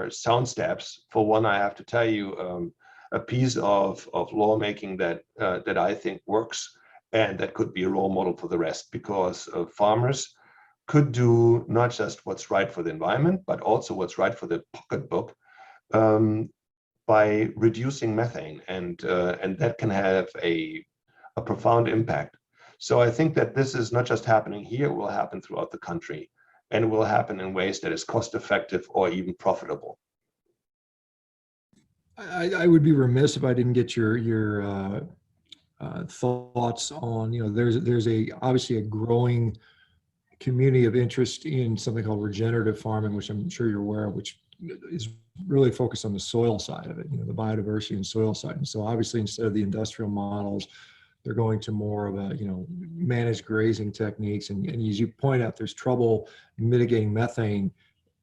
sound steps. For one, I have to tell you a piece of lawmaking that I think works and that could be a role model for the rest, because farmers could do not just what's right for the environment, but also what's right for the pocketbook by reducing methane, and that can have a profound impact. So I think that this is not just happening here; it will happen throughout the country, and it will happen in ways that is cost-effective or even profitable. I would be remiss if I didn't get your thoughts on, there's obviously a growing community of interest in something called regenerative farming, which I'm sure you're aware of, which is really focused on the soil side of it, the biodiversity and soil side. And so obviously, instead of the industrial models, they're going to more of a, managed grazing techniques. And as you point out, there's trouble mitigating methane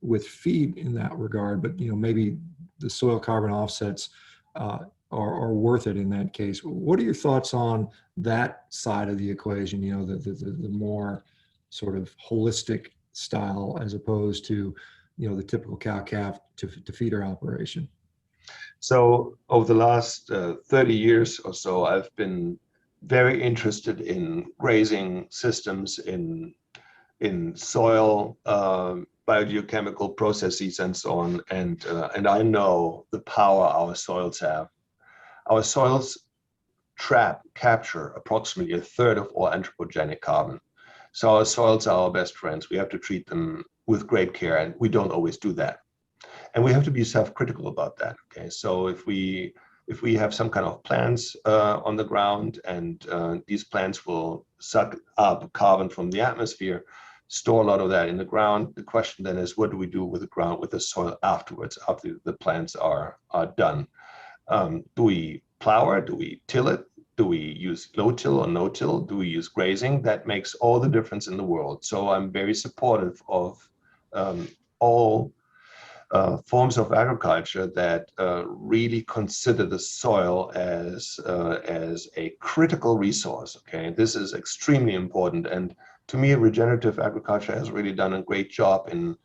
with feed in that regard, but, maybe the soil carbon offsets are worth it in that case. What are your thoughts on that side of the equation, the more sort of holistic style, as opposed to, the typical cow-calf to feeder operation? So over the last 30 years or so, I've been very interested in grazing systems, in soil, biogeochemical processes, and so on. And I know the power our soils have. Our soils capture approximately a third of all anthropogenic carbon. So our soils are our best friends. We have to treat them with great care, and we don't always do that. And we have to be self-critical about that. Okay, so if we have some kind of plants on the ground, and these plants will suck up carbon from the atmosphere, store a lot of that in the ground, the question then is, what do we do with the ground, with the soil afterwards, after the plants are done? Do we plow it? Do we till it? Do we use low-till or no-till? Do we use grazing? That makes all the difference in the world. So I'm very supportive of all forms of agriculture that really consider the soil as a critical resource. Okay, this is extremely important, and to me, regenerative agriculture has really done a great job in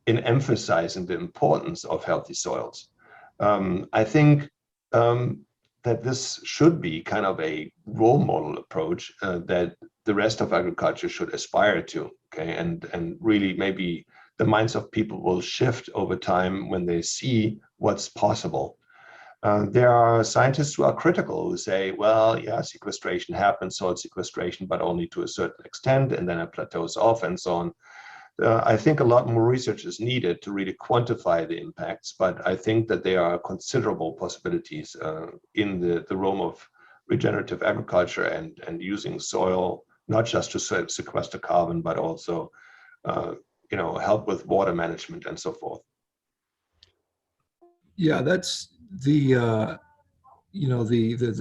emphasizing the importance of healthy soils. I think that this should be kind of a role model approach that the rest of agriculture should aspire to. Okay, and really maybe the minds of people will shift over time when they see what's possible. There are scientists who are critical, who say, well, yeah, sequestration happens, soil sequestration, but only to a certain extent, and then it plateaus off and so on. I think a lot more research is needed to really quantify the impacts, but I think that there are considerable possibilities in the realm of regenerative agriculture and using soil, not just to sequester carbon, but also help with water management and so forth. Yeah, that's the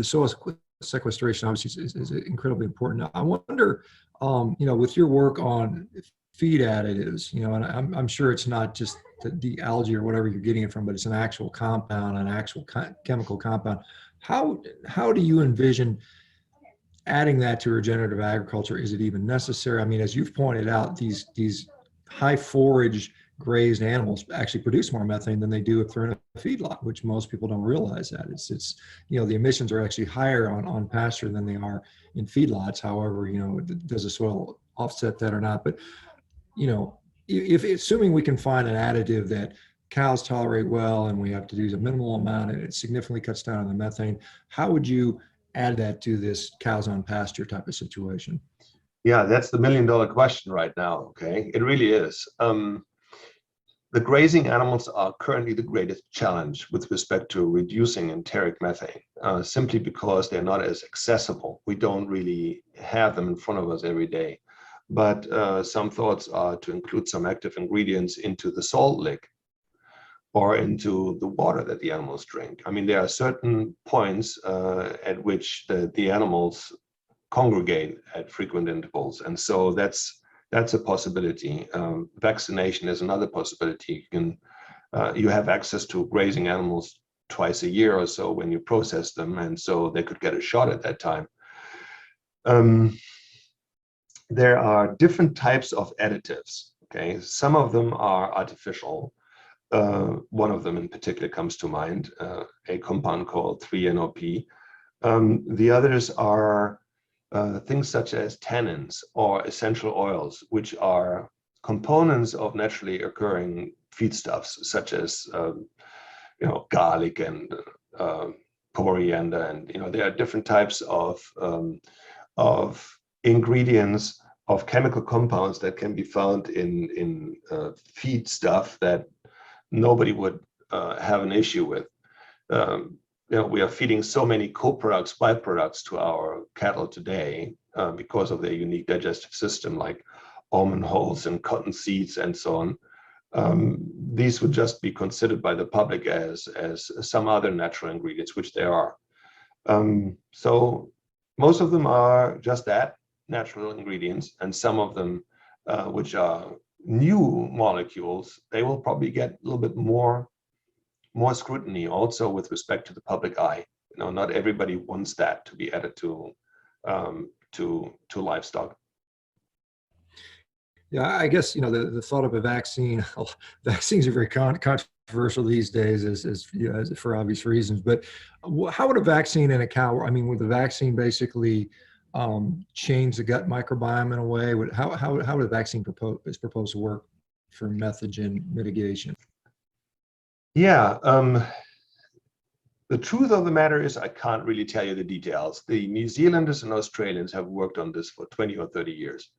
soil sequestration obviously is incredibly important. I wonder, with your work on feed additives, and I'm sure it's not just the algae or whatever you're getting it from, but it's an actual compound, an actual chemical compound. How do you envision adding that to regenerative agriculture? Is it even necessary? I mean, as you've pointed out, these high forage grazed animals actually produce more methane than they do if they're in a feedlot, which most people don't realize that. It's the emissions are actually higher on pasture than they are in feedlots. However, does the soil offset that or not? But, if assuming we can find an additive that cows tolerate well and we have to use a minimal amount and it significantly cuts down on the methane, how would you add that to this cows on pasture type of situation? Yeah, that's the million-dollar question right now. Okay, it really is. The grazing animals are currently the greatest challenge with respect to reducing enteric methane, simply because they're not as accessible. We don't really have them in front of us every day. But some thoughts are to include some active ingredients into the salt lick or into the water that the animals drink. I mean, there are certain points at which the animals congregate at frequent intervals, and so that's a possibility. Vaccination is another possibility. You have access to grazing animals twice a year or so when you process them, and so they could get a shot at that time. there are different types of additives. Okay, some of them are artificial. One of them in particular comes to mind, a compound called 3-NOP. The others are things such as tannins or essential oils, which are components of naturally occurring feedstuffs, such as garlic and coriander, and there are different types of ingredients, of chemical compounds that can be found in feed stuff that nobody would have an issue with. We are feeding so many co-products, byproducts to our cattle today because of their unique digestive system, like almond hulls and cotton seeds and so on. These would just be considered by the public as some other natural ingredients, which they are. So most of them are just that, natural ingredients, and some of them, which are new molecules, they will probably get a little bit more scrutiny also with respect to the public eye. Not everybody wants that to be added to livestock. Yeah, I guess, the thought of a vaccine, vaccines are very controversial these days as for obvious reasons, but how would a vaccine in a cow, would the vaccine basically change the gut microbiome in a way? How would a vaccine is proposed to work for methogen mitigation? Yeah, the truth of the matter is I can't really tell you the details. The New Zealanders and Australians have worked on this for 20 or 30 years.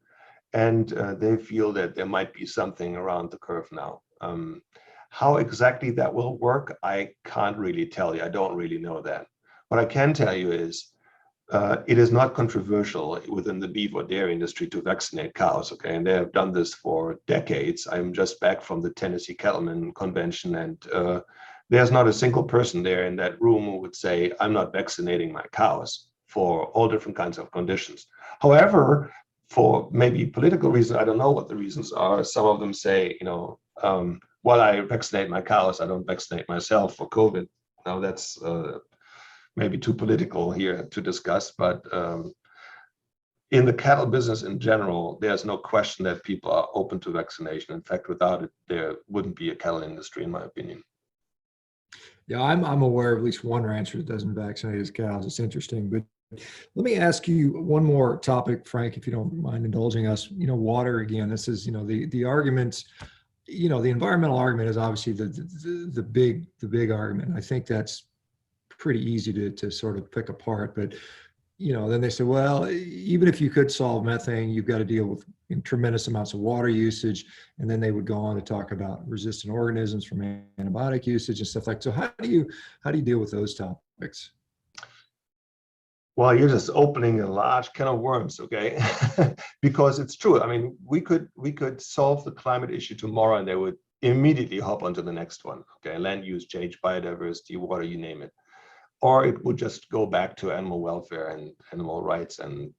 And they feel that there might be something around the curve now. How exactly that will work, I can't really tell you. I don't really know that. What I can tell you is it is not controversial within the beef or dairy industry to vaccinate cows, okay? And they have done this for decades. I'm just back from the Tennessee Cattlemen Convention, and there's not a single person there in that room who would say, I'm not vaccinating my cows for all different kinds of conditions. However, for maybe political reasons, I don't know what the reasons are. Some of them say, while I vaccinate my cows, I don't vaccinate myself for COVID. Now that's maybe too political here to discuss, but in the cattle business in general, there's no question that people are open to vaccination. In fact, without it, there wouldn't be a cattle industry, in my opinion. Yeah, I'm aware of at least one rancher that doesn't vaccinate his cows. It's interesting, but let me ask you one more topic, Frank, if you don't mind indulging us. Water again. This is, the arguments. The environmental argument is obviously the big argument. I think that's pretty easy to sort of pick apart. But then they say, well, even if you could solve methane, you've got to deal with tremendous amounts of water usage. And then they would go on to talk about resistant organisms from antibiotic usage and stuff like that. So how do you deal with those topics? Well, you're just opening a large can of worms, okay? Because it's true. We could solve the climate issue tomorrow, and they would immediately hop onto the next one. Okay, land use change, biodiversity, water, you name it. Or it would just go back to animal welfare and animal rights, and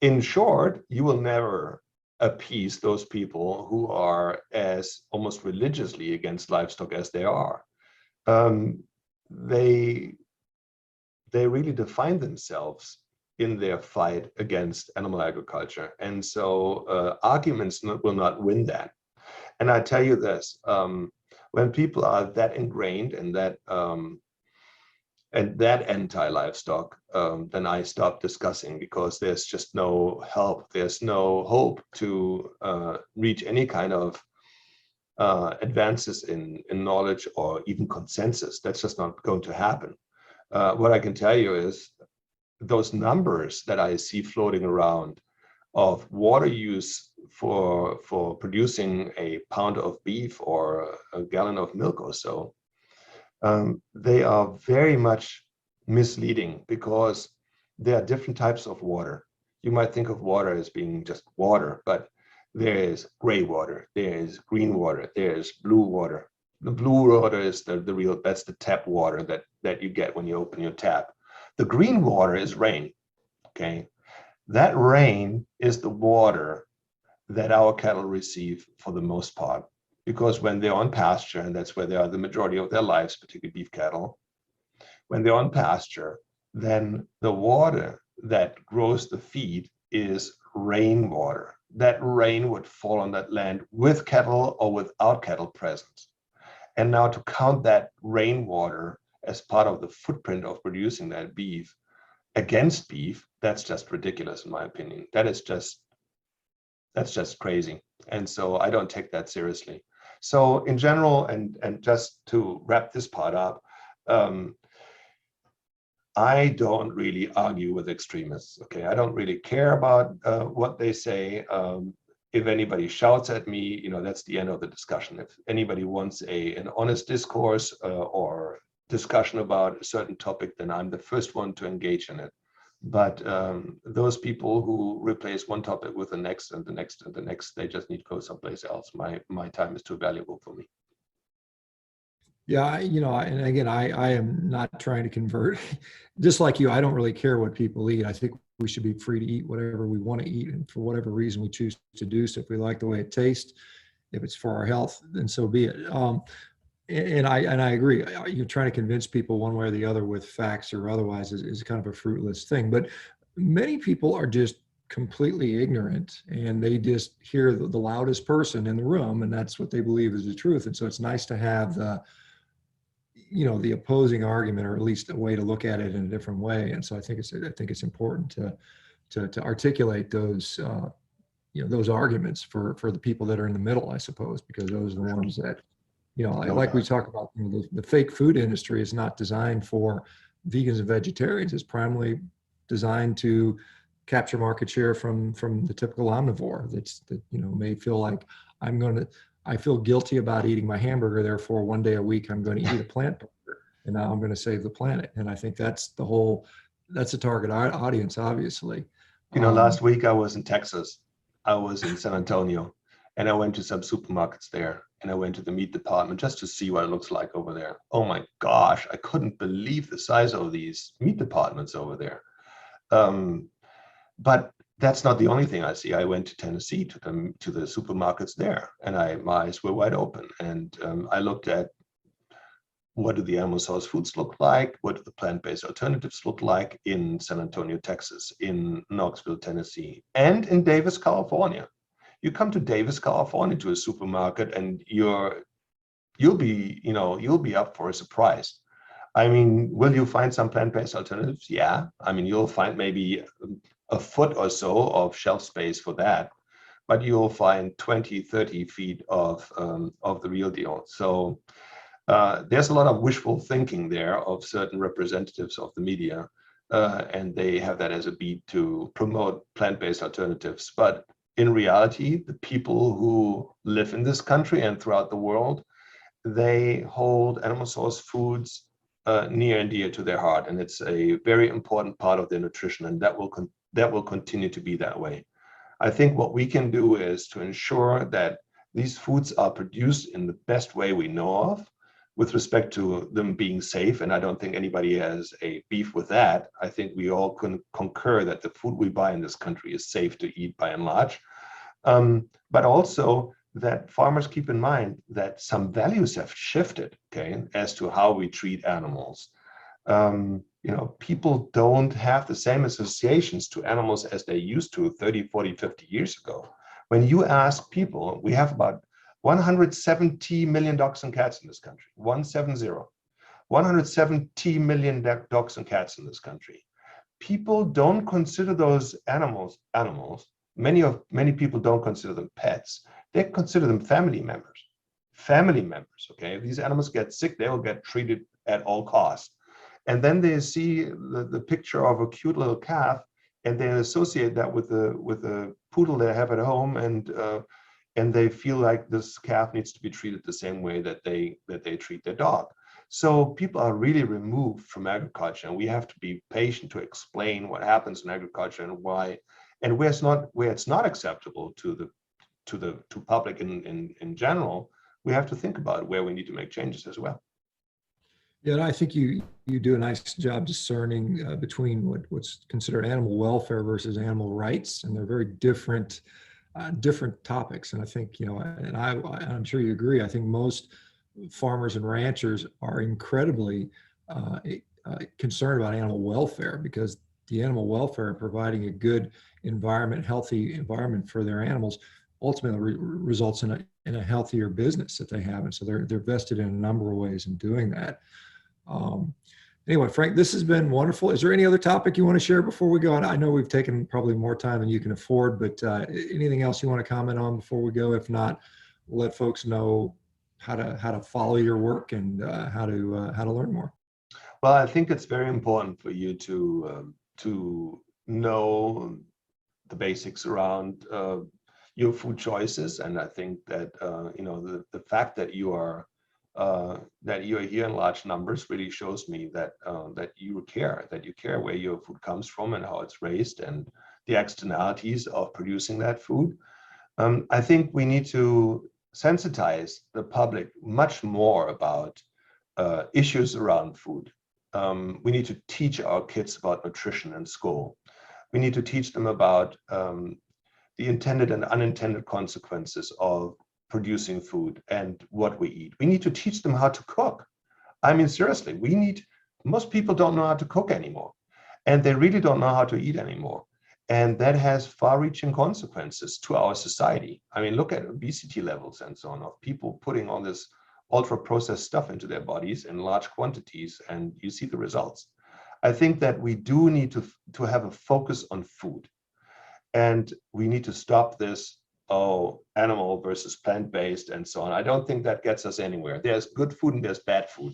in short, you will never appease those people who are as almost religiously against livestock as they are. They really define themselves in their fight against animal agriculture. And so arguments will not win that. And I tell you this, when people are that ingrained and that anti-livestock, then I stop discussing, because there's just no help. There's no hope to reach any kind of advances in knowledge or even consensus. That's just not going to happen. What I can tell you is those numbers that I see floating around of water use for producing a pound of beef or a gallon of milk or so, they are very much misleading, because there are different types of water. You might think of water as being just water, but there is gray water, there is green water, there is blue water. The blue water is that's the tap water that you get when you open your tap. The green water is rain, okay? That rain is the water that our cattle receive for the most part, because when they're on pasture, and that's where they are the majority of their lives, particularly beef cattle, when they're on pasture, then the water that grows the feed is rainwater. That rain would fall on that land with cattle or without cattle present. And now to count that rainwater as part of the footprint of producing that beef against beef, that's just ridiculous in my opinion. That's just crazy. And so I don't take that seriously. So in general, and just to wrap this part up, I don't really argue with extremists. Okay, I don't really care about what they say. If anybody shouts at me, that's the end of the discussion. If anybody wants an honest discourse or discussion about a certain topic, then I'm the first one to engage in it. But those people who replace one topic with the next and the next and the next, they just need to go someplace else. My time is too valuable for me. Yeah, and again, I am not trying to convert. Just like you, I don't really care what people eat. I think we should be free to eat whatever we want to eat, and for whatever reason we choose to do. So if we like the way it tastes, if it's for our health, then so be it. And I agree. You're trying to convince people one way or the other with facts or otherwise is kind of a fruitless thing. But many people are just completely ignorant, and they just hear the loudest person in the room, and that's what they believe is the truth. And so it's nice to have the opposing argument, or at least a way to look at it in a different way. And so I think it's important to articulate those those arguments for the people that are in the middle, I suppose, because those are the ones that like we talk about, the fake food industry is not designed for vegans and vegetarians. It's primarily designed to capture market share from the typical omnivore that may feel like I feel guilty about eating my hamburger, therefore one day a week I'm going to eat a plant burger, and now I'm going to save the planet. And I think that's the target audience, obviously. Last week I was in Texas. I was in San Antonio, and I went to some supermarkets there, and I went to the meat department just to see what it looks like over there. Oh my gosh, I couldn't believe the size of these meat departments over there. But that's not the only thing I see. I went to Tennessee to the supermarkets there, and my eyes were wide open. And I looked at, what do the animal source foods look like? What do the plant-based alternatives look like in San Antonio, Texas, in Knoxville, Tennessee, and in Davis, California? You come to Davis, California to a supermarket, and you'll be up for a surprise. I mean, will you find some plant-based alternatives? Yeah. I mean, you'll find maybe a foot or so of shelf space for that, but you'll find 20, 30 feet of the real deal. So there's a lot of wishful thinking there of certain representatives of the media, and they have that as a beat to promote plant-based alternatives. But in reality, the people who live in this country and throughout the world, they hold animal source foods near and dear to their heart, and it's a very important part of their nutrition, and that will continue to be that way. I think what we can do is to ensure that these foods are produced in the best way we know of, with respect to them being safe, and I don't think anybody has a beef with that. I think we all can concur that the food we buy in this country is safe to eat by and large, but also that farmers keep in mind that some values have shifted, okay, as to how we treat animals. People don't have the same associations to animals as they used to 30, 40, 50 years ago. When you ask people, we have about 170 million dogs and cats in this country, 170 million dogs and cats in this country. People don't consider those animals. Many people don't consider them pets. They consider them family members. Okay? If these animals get sick, they will get treated at all costs. And then they see the picture of a cute little calf, and they associate that with the poodle they have at home, and they feel like this calf needs to be treated the same way that they treat their dog. So people are really removed from agriculture, and we have to be patient to explain what happens in agriculture and why, and where it's not acceptable to public in general. We have to think about where we need to make changes as well. Yeah, and I think you do a nice job discerning between what's considered animal welfare versus animal rights, and they're very different topics. And I think, and I'm sure you agree, I think most farmers and ranchers are incredibly concerned about animal welfare, because the animal welfare and providing a good environment, healthy environment for their animals, ultimately results in a healthier business that they have. And so they're vested in a number of ways in doing that. Anyway, Frank, this has been wonderful. Is there any other topic you want to share before we go on? I know we've taken probably more time than you can afford, but anything else you want to comment on before we go? If not, we'll let folks know how to follow your work and how to learn more. Well, I think it's very important for you to know the basics around your food choices, and I think that the fact that you are here in large numbers really shows me that that you care where your food comes from and how it's raised and the externalities of producing that food. I think we need to sensitize the public much more about issues around food. We need to teach our kids about nutrition in school. We need to teach them about the intended and unintended consequences of producing food and what we eat. We need to teach them how to cook. I mean, seriously, most people don't know how to cook anymore, and they really don't know how to eat anymore. And that has far-reaching consequences to our society. I mean, look at obesity levels and so on, of people putting all this ultra-processed stuff into their bodies in large quantities, and you see the results. I think that we do need to have a focus on food. And we need to stop this, animal versus plant-based and so on. I don't think that gets us anywhere. There's good food and there's bad food.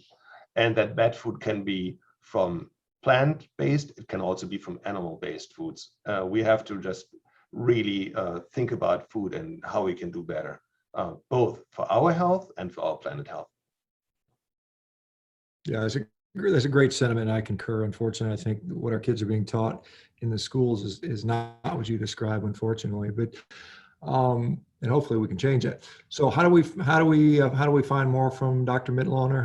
And that bad food can be from plant-based, it can also be from animal-based foods. We have to just really think about food and how we can do better, both for our health and for our planet health. Yeah, that's a great sentiment. I concur. Unfortunately, I think what our kids are being taught in the schools is not what you describe, unfortunately. But and hopefully we can change that. So how do we find more from Dr. Mitloehner?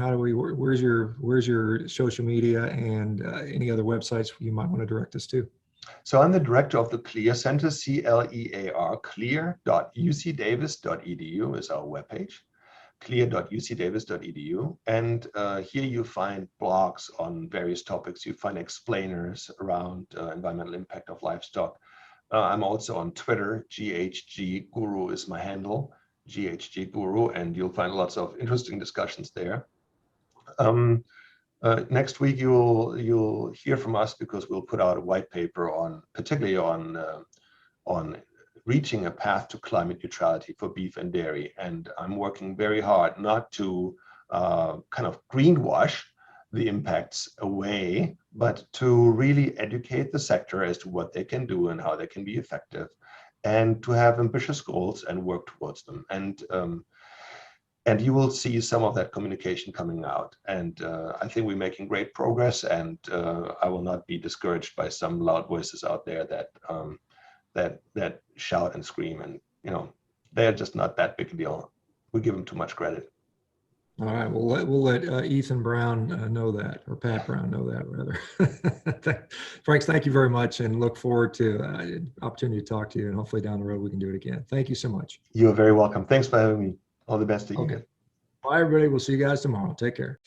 Where's your social media and any other websites you might want to direct us to? So I'm the director of the CLEAR Center, CLEAR, clear.ucdavis.edu is our webpage, clear.ucdavis.edu. And here you find blogs on various topics. You find explainers around environmental impact of livestock. I'm also on Twitter, GHG Guru is my handle, GHG Guru, and you'll find lots of interesting discussions there. Next week you'll hear from us because we'll put out a white paper particularly on reaching a path to climate neutrality for beef and dairy. And I'm working very hard not to kind of greenwash the impacts away, but to really educate the sector as to what they can do and how they can be effective, and to have ambitious goals and work towards them. And you will see some of that communication coming out. And I think we're making great progress, and I will not be discouraged by some loud voices out there that shout and scream, and they're just not that big a deal. We give them too much credit. All right, we'll let Ethan Brown know that, or Pat Brown know that, rather. Frank, thank you very much, and look forward to opportunity to talk to you, and hopefully down the road we can do it again. Thank you so much. You're very welcome. Thanks for having me. All the best to you. Okay. Bye, everybody. We'll see you guys tomorrow. Take care.